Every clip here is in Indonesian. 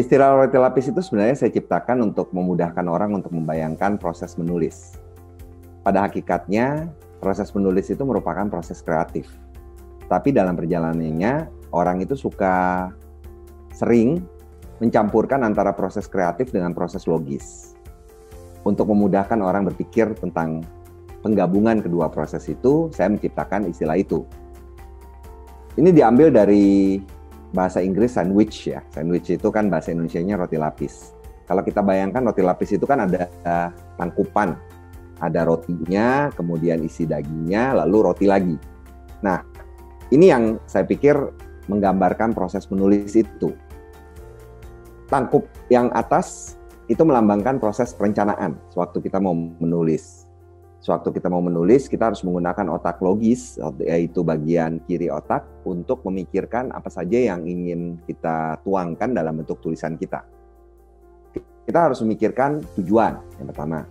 Istilah roti lapis itu sebenarnya saya ciptakan untuk memudahkan orang untuk membayangkan proses menulis. Pada hakikatnya, proses menulis itu merupakan proses kreatif. Tapi dalam perjalanannya, orang itu suka sering mencampurkan antara proses kreatif dengan proses logis. Untuk memudahkan orang berpikir tentang penggabungan kedua proses itu, saya menciptakan istilah itu. Ini diambil dari bahasa Inggris sandwich ya. Sandwich itu kan bahasa Indonesianya roti lapis. Kalau kita bayangkan roti lapis itu kan ada tangkupan. Ada rotinya, kemudian isi dagingnya, lalu roti lagi. Nah, ini yang saya pikir menggambarkan proses menulis itu. Tangkup yang atas itu melambangkan proses perencanaan sewaktu kita mau menulis. Sewaktu kita mau menulis, kita harus menggunakan otak logis, yaitu bagian kiri otak, untuk memikirkan apa saja yang ingin kita tuangkan dalam bentuk tulisan kita. Kita harus memikirkan tujuan, yang pertama.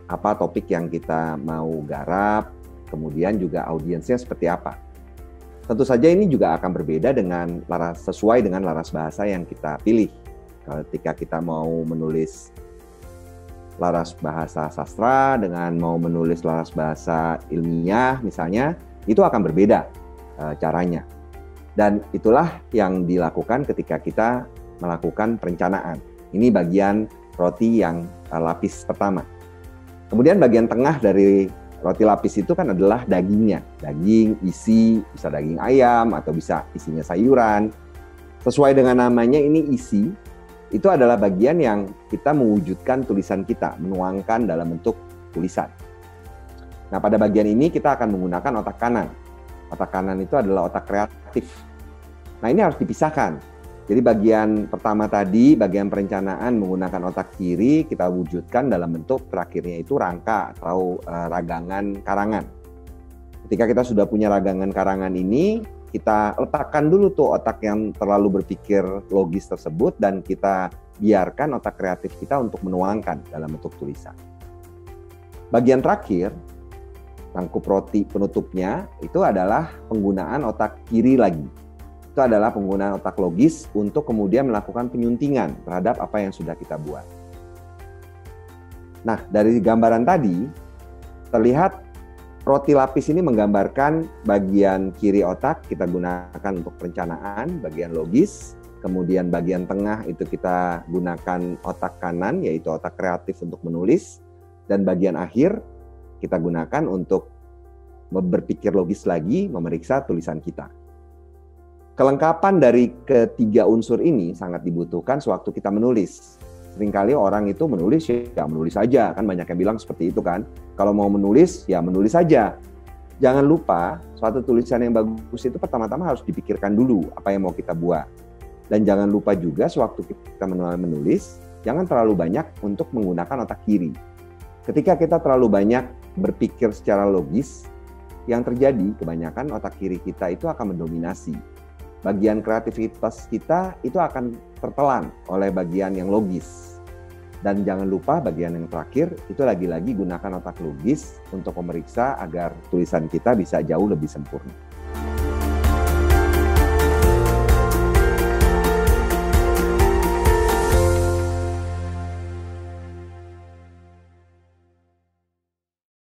Apa topik yang kita mau garap, kemudian juga audiensnya seperti apa. Tentu saja ini juga akan berbeda dengan sesuai dengan laras bahasa yang kita pilih. Ketika kita mau menulis laras bahasa sastra dengan mau menulis laras bahasa ilmiah misalnya, itu akan berbeda caranya. Dan itulah yang dilakukan ketika kita melakukan perencanaan. Ini bagian roti yang lapis pertama. Kemudian bagian tengah dari roti lapis itu kan adalah dagingnya. Daging, isi, bisa daging ayam atau bisa isinya sayuran. Sesuai dengan namanya ini isi. Itu adalah bagian yang kita mewujudkan tulisan kita, menuangkan dalam bentuk tulisan. Nah, pada bagian ini kita akan menggunakan otak kanan. Otak kanan itu adalah otak kreatif. Nah, ini harus dipisahkan. Jadi bagian pertama tadi, bagian perencanaan menggunakan otak kiri, kita wujudkan dalam bentuk terakhirnya itu rangka atau ragangan karangan. Ketika kita sudah punya ragangan karangan ini, kita letakkan dulu tuh otak yang terlalu berpikir logis tersebut dan kita biarkan otak kreatif kita untuk menuangkan dalam bentuk tulisan. Bagian terakhir, tangkup roti penutupnya, itu adalah penggunaan otak kiri lagi. Itu adalah penggunaan otak logis untuk kemudian melakukan penyuntingan terhadap apa yang sudah kita buat. Nah, dari gambaran tadi, terlihat roti lapis ini menggambarkan bagian kiri otak kita gunakan untuk perencanaan, bagian logis. Kemudian bagian tengah itu kita gunakan otak kanan, yaitu otak kreatif untuk menulis. Dan bagian akhir kita gunakan untuk berpikir logis lagi, memeriksa tulisan kita. Kelengkapan dari ketiga unsur ini sangat dibutuhkan sewaktu kita menulis. Seringkali orang itu menulis ya menulis saja, kan banyak yang bilang seperti itu kan. Kalau mau menulis ya menulis saja. Jangan lupa suatu tulisan yang bagus itu pertama-tama harus dipikirkan dulu apa yang mau kita buat. Dan jangan lupa juga sewaktu kita menulis, jangan terlalu banyak untuk menggunakan otak kiri. Ketika kita terlalu banyak berpikir secara logis, yang terjadi kebanyakan otak kiri kita itu akan mendominasi. Bagian kreativitas kita itu akan tertelan oleh bagian yang logis. Dan jangan lupa bagian yang terakhir itu lagi-lagi gunakan otak logis untuk memeriksa agar tulisan kita bisa jauh lebih sempurna.